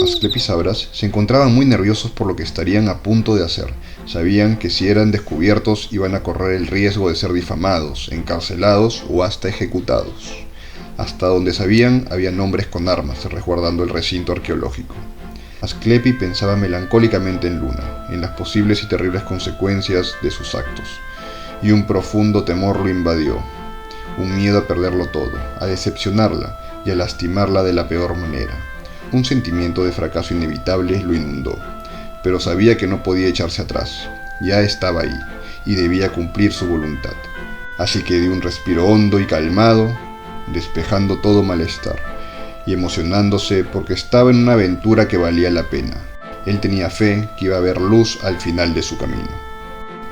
Asclepio y Sabras se encontraban muy nerviosos por lo que estarían a punto de hacer. Sabían que si eran descubiertos iban a correr el riesgo de ser difamados, encarcelados o hasta ejecutados. Hasta donde sabían, había hombres con armas resguardando el recinto arqueológico. Asclepio pensaba melancólicamente en Luna, en las posibles y terribles consecuencias de sus actos, y un profundo temor lo invadió, un miedo a perderlo todo, a decepcionarla y a lastimarla de la peor manera. Un sentimiento de fracaso inevitable lo inundó, pero sabía que no podía echarse atrás, ya estaba ahí, y debía cumplir su voluntad. Así que dio un respiro hondo y calmado, despejando todo malestar, y emocionándose porque estaba en una aventura que valía la pena. Él tenía fe que iba a haber luz al final de su camino.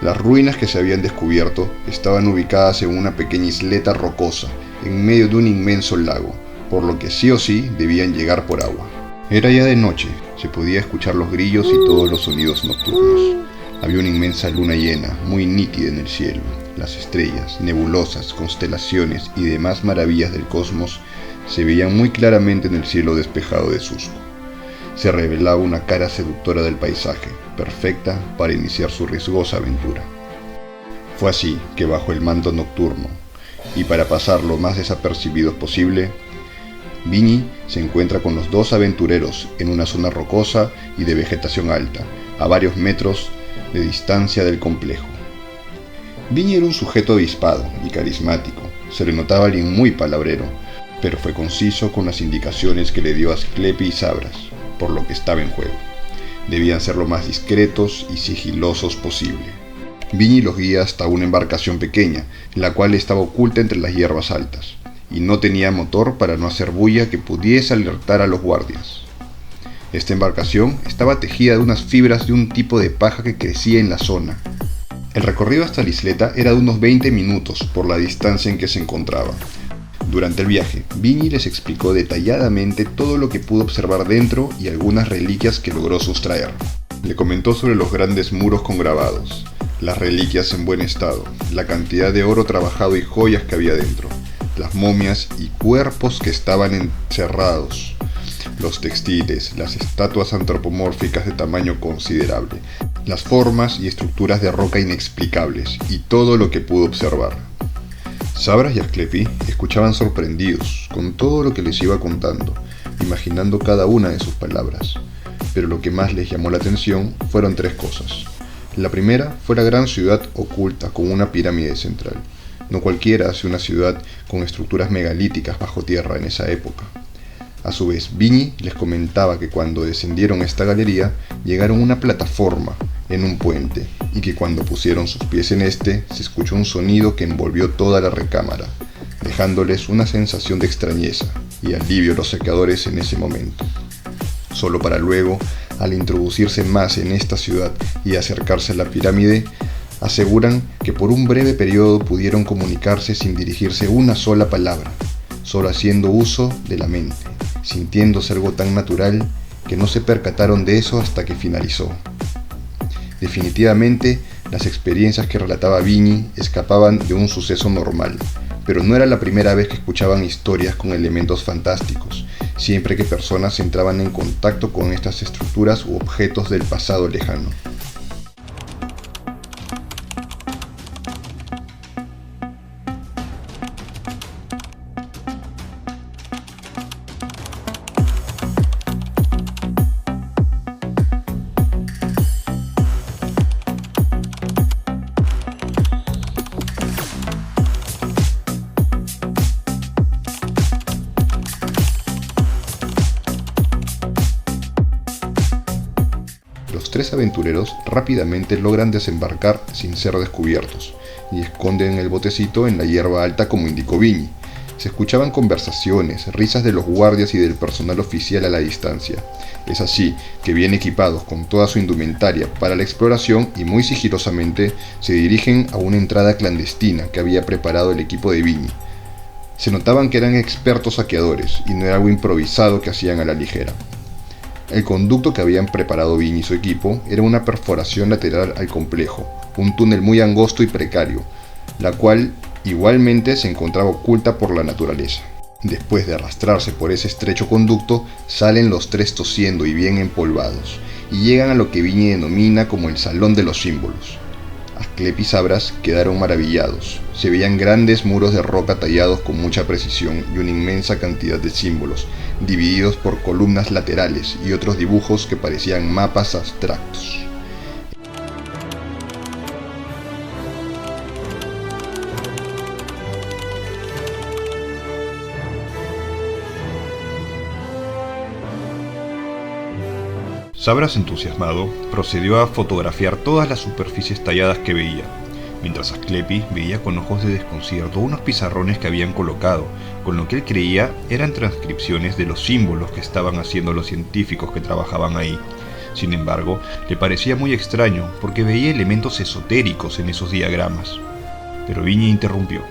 Las ruinas que se habían descubierto estaban ubicadas en una pequeña isleta rocosa, en medio de un inmenso lago, por lo que sí o sí debían llegar por agua. Era ya de noche, se podía escuchar los grillos y todos los sonidos nocturnos. Había una inmensa luna llena, muy nítida en el cielo. Las estrellas, nebulosas, constelaciones y demás maravillas del cosmos se veían muy claramente en el cielo despejado de Susco. Se revelaba una cara seductora del paisaje, perfecta para iniciar su riesgosa aventura. Fue así que bajo el manto nocturno, y para pasar lo más desapercibidos posible, Viñi se encuentra con los dos aventureros en una zona rocosa y de vegetación alta, a varios metros de distancia del complejo. Viñi era un sujeto avispado y carismático, se le notaba alguien muy palabrero, pero fue conciso con las indicaciones que le dio Asclepio y Sabras, por lo que estaba en juego. Debían ser lo más discretos y sigilosos posible. Viñi los guía hasta una embarcación pequeña, la cual estaba oculta entre las hierbas altas, y no tenía motor para no hacer bulla que pudiese alertar a los guardias. Esta embarcación estaba tejida de unas fibras de un tipo de paja que crecía en la zona. El recorrido hasta la isleta era de unos 20 minutos por la distancia en que se encontraba. Durante el viaje, Viñi les explicó detalladamente todo lo que pudo observar dentro y algunas reliquias que logró sustraer. Le comentó sobre los grandes muros con grabados, las reliquias en buen estado, la cantidad de oro trabajado y joyas que había dentro, las momias y cuerpos que estaban encerrados, los textiles, las estatuas antropomórficas de tamaño considerable, las formas y estructuras de roca inexplicables y todo lo que pudo observar. Sabras y Asclepio escuchaban sorprendidos con todo lo que les iba contando, imaginando cada una de sus palabras. Pero lo que más les llamó la atención fueron tres cosas. La primera fue la gran ciudad oculta con una pirámide central. No cualquiera hace una ciudad con estructuras megalíticas bajo tierra en esa época. A su vez, Viñi les comentaba que cuando descendieron esta galería, llegaron a una plataforma en un puente, y que cuando pusieron sus pies en este, se escuchó un sonido que envolvió toda la recámara, dejándoles una sensación de extrañeza y alivio a los saqueadores en ese momento. Solo para luego, al introducirse más en esta ciudad y acercarse a la pirámide, aseguran que por un breve periodo pudieron comunicarse sin dirigirse una sola palabra, solo haciendo uso de la mente, sintiéndose algo tan natural que no se percataron de eso hasta que finalizó. Definitivamente, las experiencias que relataba Viñi escapaban de un suceso normal, pero no era la primera vez que escuchaban historias con elementos fantásticos, siempre que personas entraban en contacto con estas estructuras u objetos del pasado lejano. Los tres aventureros rápidamente logran desembarcar sin ser descubiertos y esconden el botecito en la hierba alta como indicó Viñi. Se escuchaban conversaciones, risas de los guardias y del personal oficial a la distancia. Es así que, bien equipados con toda su indumentaria para la exploración y muy sigilosamente, se dirigen a una entrada clandestina que había preparado el equipo de Viñi. Se notaban que eran expertos saqueadores y no era algo improvisado que hacían a la ligera. El conducto que habían preparado Viñi y su equipo era una perforación lateral al complejo, un túnel muy angosto y precario, la cual igualmente se encontraba oculta por la naturaleza. Después de arrastrarse por ese estrecho conducto, salen los tres tosiendo y bien empolvados, y llegan a lo que Viñi denomina como el Salón de los Símbolos. Asclepio y Sabras quedaron maravillados. Se veían grandes muros de roca tallados con mucha precisión y una inmensa cantidad de símbolos, divididos por columnas laterales y otros dibujos que parecían mapas abstractos. Sabras, entusiasmado, procedió a fotografiar todas las superficies talladas que veía, mientras Asclepio veía con ojos de desconcierto unos pizarrones que habían colocado, con lo que él creía eran transcripciones de los símbolos que estaban haciendo los científicos que trabajaban ahí. Sin embargo, le parecía muy extraño porque veía elementos esotéricos en esos diagramas. Pero Viñi interrumpió.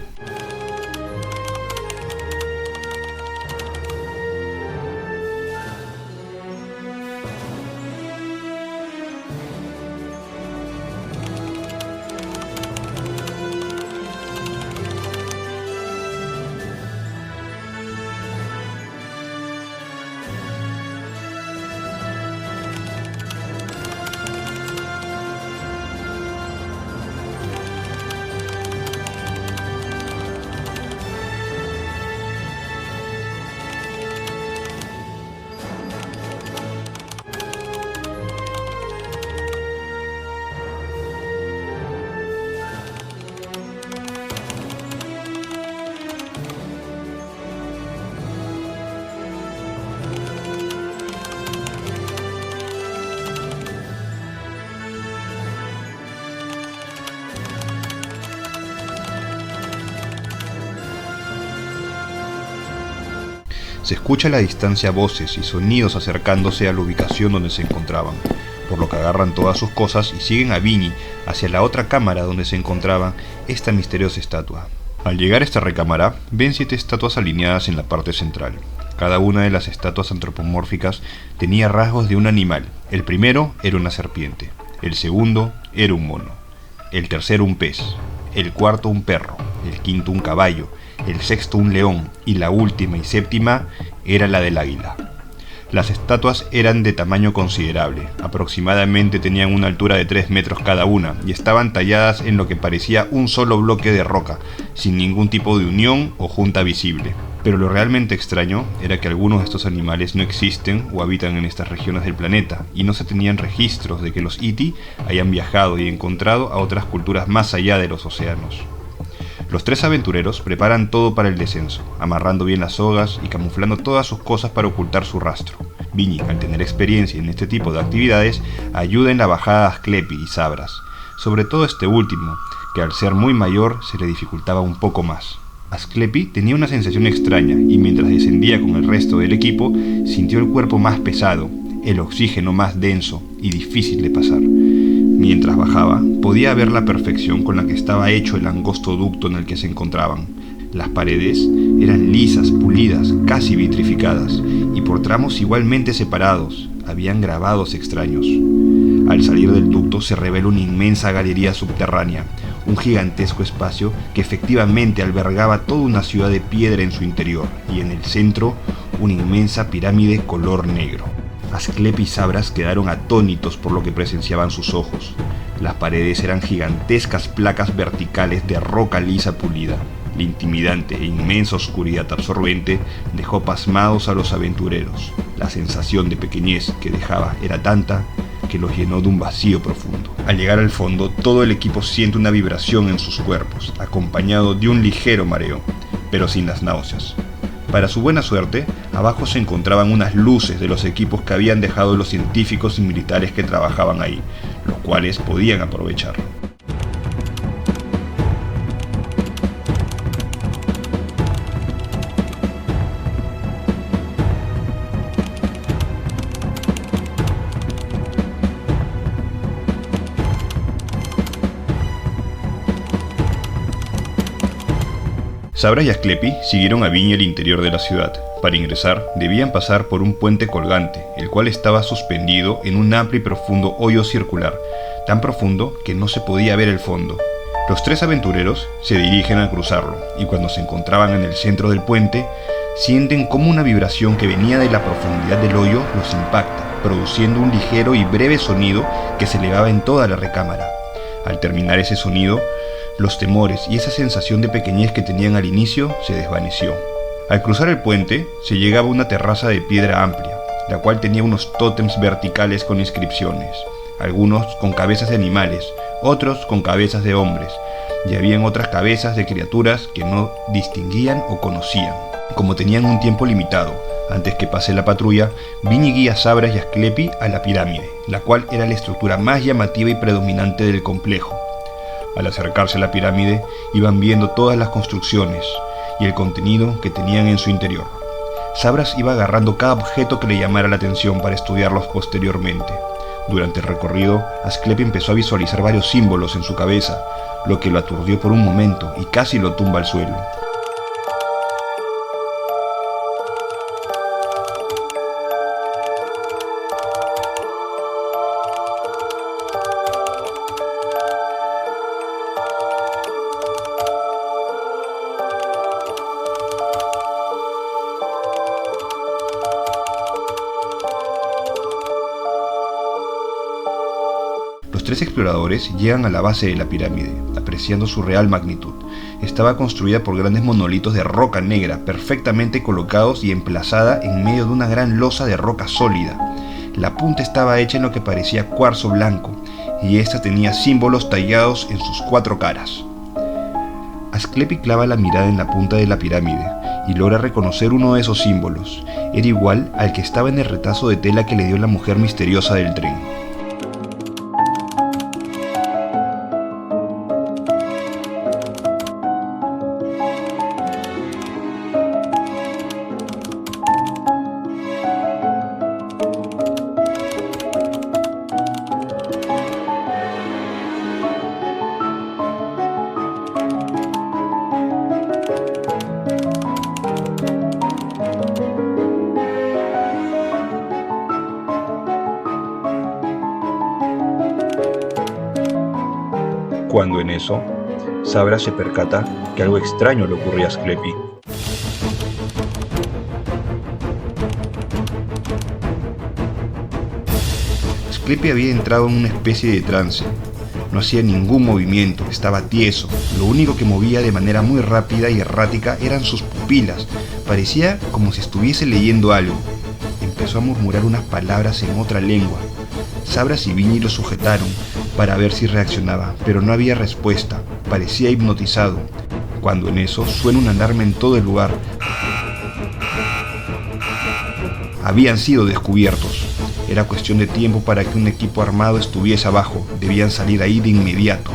Se escucha a la distancia voces y sonidos acercándose a la ubicación donde se encontraban, por lo que agarran todas sus cosas y siguen a Viñi hacia la otra cámara donde se encontraba esta misteriosa estatua. Al llegar a esta recámara, ven 7 estatuas alineadas en la parte central. Cada una de las estatuas antropomórficas tenía rasgos de un animal. El primero era una serpiente, el segundo era un mono, el tercero un pez, el cuarto un perro, el quinto un caballo, el sexto un león y la última y séptima era la del águila. Las estatuas eran de tamaño considerable, aproximadamente tenían una altura de 3 metros cada una y estaban talladas en lo que parecía un solo bloque de roca, sin ningún tipo de unión o junta visible. Pero lo realmente extraño era que algunos de estos animales no existen o habitan en estas regiones del planeta y no se tenían registros de que los Iti hayan viajado y encontrado a otras culturas más allá de los océanos. Los 3 aventureros preparan todo para el descenso, amarrando bien las sogas y camuflando todas sus cosas para ocultar su rastro. Viñi, al tener experiencia en este tipo de actividades, ayuda en la bajada a Asclepio y Sabras, sobre todo este último, que al ser muy mayor se le dificultaba un poco más. Asclepio tenía una sensación extraña y mientras descendía con el resto del equipo, sintió el cuerpo más pesado, el oxígeno más denso y difícil de pasar. Mientras bajaba, podía ver la perfección con la que estaba hecho el angosto ducto en el que se encontraban. Las paredes eran lisas, pulidas, casi vitrificadas, y por tramos igualmente separados, habían grabados extraños. Al salir del ducto se revela una inmensa galería subterránea, un gigantesco espacio que efectivamente albergaba toda una ciudad de piedra en su interior, y en el centro, una inmensa pirámide color negro. Asclepio y Sabras quedaron atónitos por lo que presenciaban sus ojos. Las paredes eran gigantescas placas verticales de roca lisa pulida. La intimidante e inmensa oscuridad absorbente dejó pasmados a los aventureros. La sensación de pequeñez que dejaba era tanta que los llenó de un vacío profundo. Al llegar al fondo, todo el equipo siente una vibración en sus cuerpos, acompañado de un ligero mareo, pero sin las náuseas. Para su buena suerte, abajo se encontraban unas luces de los equipos que habían dejado los científicos y militares que trabajaban ahí, los cuales podían aprovechar. Sabras y Asclepio siguieron a Viñi al interior de la ciudad. Para ingresar, debían pasar por un puente colgante, el cual estaba suspendido en un amplio y profundo hoyo circular, tan profundo que no se podía ver el fondo. Los 3 aventureros se dirigen a cruzarlo, y cuando se encontraban en el centro del puente, Sienten como una vibración que venía de la profundidad del hoyo los impacta, produciendo un ligero y breve sonido que se elevaba en toda la recámara. Al terminar ese sonido, los temores y esa sensación de pequeñez que tenían al inicio se desvaneció. Al cruzar el puente, se llegaba a una terraza de piedra amplia, la cual tenía unos tótems verticales con inscripciones, algunos con cabezas de animales, otros con cabezas de hombres, y habían otras cabezas de criaturas que no distinguían o conocían. Como tenían un tiempo limitado, antes que pase la patrulla, Vinny guía a Sabras y Asclepi a la pirámide, la cual era la estructura más llamativa y predominante del complejo. Al acercarse a la pirámide, iban viendo todas las construcciones y el contenido que tenían en su interior. Sabras iba agarrando cada objeto que le llamara la atención para estudiarlos posteriormente. Durante el recorrido, Asclepi empezó a visualizar varios símbolos en su cabeza, lo que lo aturdió por un momento y casi lo tumba al suelo. Los tres exploradores llegan a la base de la pirámide, apreciando su real magnitud. Estaba construida por grandes monolitos de roca negra, perfectamente colocados y emplazada en medio de una gran losa de roca sólida. La punta estaba hecha en lo que parecía cuarzo blanco, y ésta tenía símbolos tallados en sus 4 caras. Asclepi clava la mirada en la punta de la pirámide, y logra reconocer uno de esos símbolos. Era igual al que estaba en el retazo de tela que le dio la mujer misteriosa del tren. Cuando en eso, Sabras se percata que algo extraño le ocurría a Asclepi. Asclepi había entrado en una especie de trance. No hacía ningún movimiento, estaba tieso. Lo único que movía de manera muy rápida y errática eran sus pupilas. Parecía como si estuviese leyendo algo. Empezó a murmurar unas palabras en otra lengua. Sabras y Vinny lo sujetaron para ver si reaccionaba, pero no había respuesta. Parecía hipnotizado. Cuando en eso suena una alarma en todo el lugar. Habían sido descubiertos. Era cuestión de tiempo para que un equipo armado estuviese abajo. Debían salir ahí de inmediato.